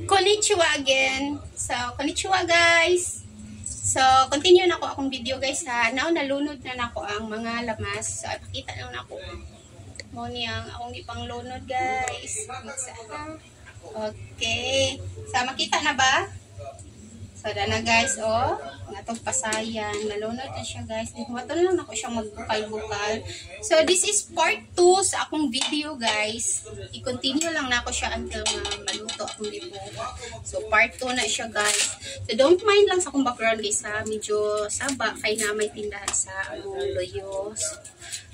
Konnichiwa again. So, konnichiwa guys. So, continue na ko akong video guys ha. Now, nalunod na nako ang mga lamas. So, pakita lang nako. Mo niyang akong ipanglunod guys. Okay. So, makita na ba? So, na guys, oh. Ang atong pasayan. Nalunod na siya guys. Mato lang ako siyang magbukal-bukal. So, this is part 2 sa akong video guys. I-continue lang na ako siya until maluto akong libo. So, part 2 na siya guys. So, don't mind lang sa akong background guys ha. Medyo saba. Kaya na may tindahan sa Loyos.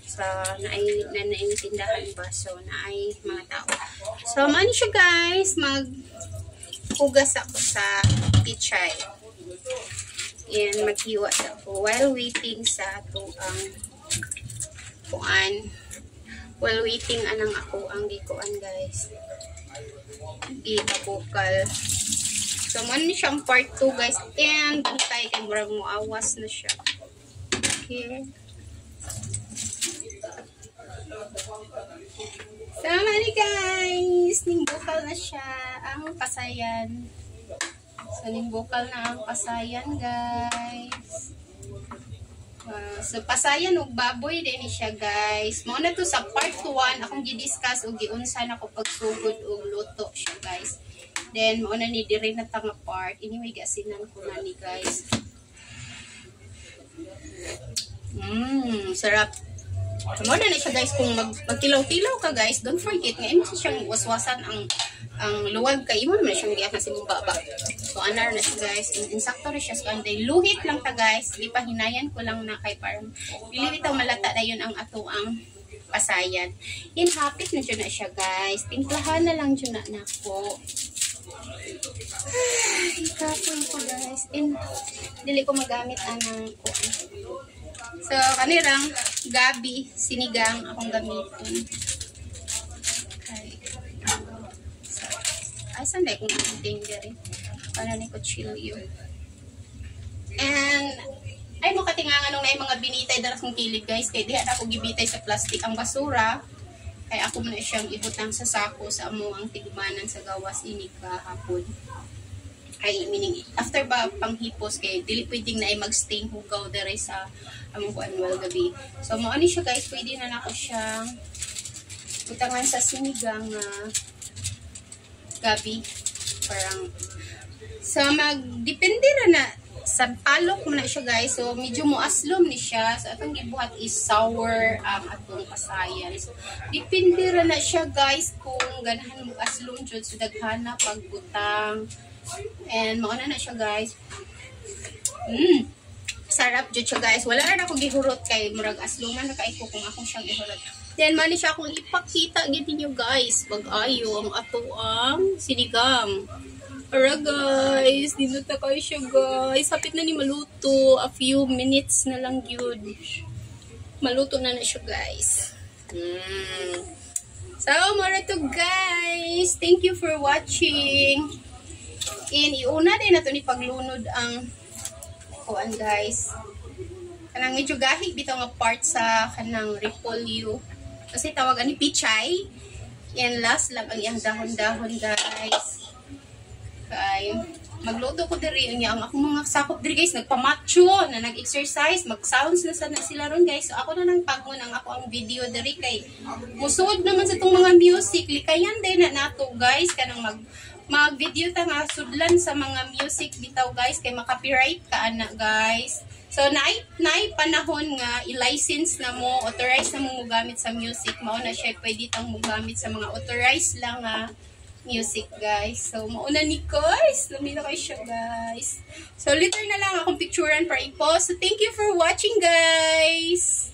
Sa naay tindahan ba. So, naay mga tao. So, maano siya guys. Hugas ako sa pichay. And maghiwa ako while waiting sa ito ang kuan. While waiting anang ako ang gikuan guys. Gikabukal. So, man siyang part 2 guys. And bantay kay murag mo awas na siya. Okay. So, mani guys, nimbukal na siya ang pasayan. So, nimbukal na ang pasayan guys. So, pasayan og baboy din siya guys. Mao na to sa part 1 akong gi-discuss og giunsan ako pagsugod og luto siya guys. Then, mao na ni diri na tanga part. Anyway, gasinan ko na ni guys. Sarap. Mo na siya guys, kung magtilaw-tilaw ka guys, don't forget nga imo siyang waswasan ang luwag kay imo naman siyang giyak sa imong baba. So anar na siya guys, insakto ra siya sa kanday. Luhit lang ta guys, di pa hinayan ko lang na kay parang dili bitaw malata na yun ang ato ang pasayan. Hapit na jud na siya guys. Timplahan na lang jud na nako. Ay, kapoy ko guys. And dili ko magamit anang kuan. So, kanirang gabi, sinigang akong gamitin. Okay. So, asan na kung gamitin diri? Para ni kutsilyo. And, ay mo katingangan nung na yung mga binitay daras kong kilid guys. Kaya diha na ako gibitay sa plastic ang basura. Kaya ako muna siyang ibutang sa sako sa amo ang tigumanan sa gawas inig kahapon. Ay, meaning, after ba panghipos kay dili pwedeng na ay mag-stain hugaw dere sa among kuanwal gabi. So, mo ani siya guys, pwede na nako siyang butangan sa sinigang gabi. Parang, so, magdepende na sa palok mo na siya guys. So, medyo muaslom ni siya. So, atong gibuhat is sour atong pasayan. So, depende na siya guys kung ganahan mo aslom jud so daghana pagbutang. And mauna na siya guys. Sarap jud siya guys. Wala na ako gihurot kay murag asluman na kay ko kung akong siyang gihurot. Then mali siya akong ipakita gid niyo guys. Bag-ayo ang ato ang sinigang. Para guys, dito ta kayo siya guys. Hapit na ni maluto. A few minutes na lang yun. Maluto na siya guys. So, mara to guys. Thank you for watching. And iuna din na ito ni paglunod ang kuan guys. Kanang medyo gahig bitaw nga part sa kanang repolyo. Kasi tawagan ni pichay. And last lang ang iyang dahon-dahon guys. Kay magluto ko diri niya ang akong mga sakop diri guys, nagpamacho na nag-exercise, mag-sounds na sana sila ron guys. So ako na nang pagon ang ako ang video diri kay musud naman sa tong mga music. Likayan din na nato guys kanang mag-video ta nga sudlan sa mga music bitaw guys kay maka-copyright ka ana guys. So naay panahon nga i-license na mo, authorize na mo gamit sa music, mao na siya pwede tang mo gamit sa mga authorized lang music guys. So mauna ni guys, lumino kayo siya guys. So later na lang akong picturean para i-post. So thank you for watching guys.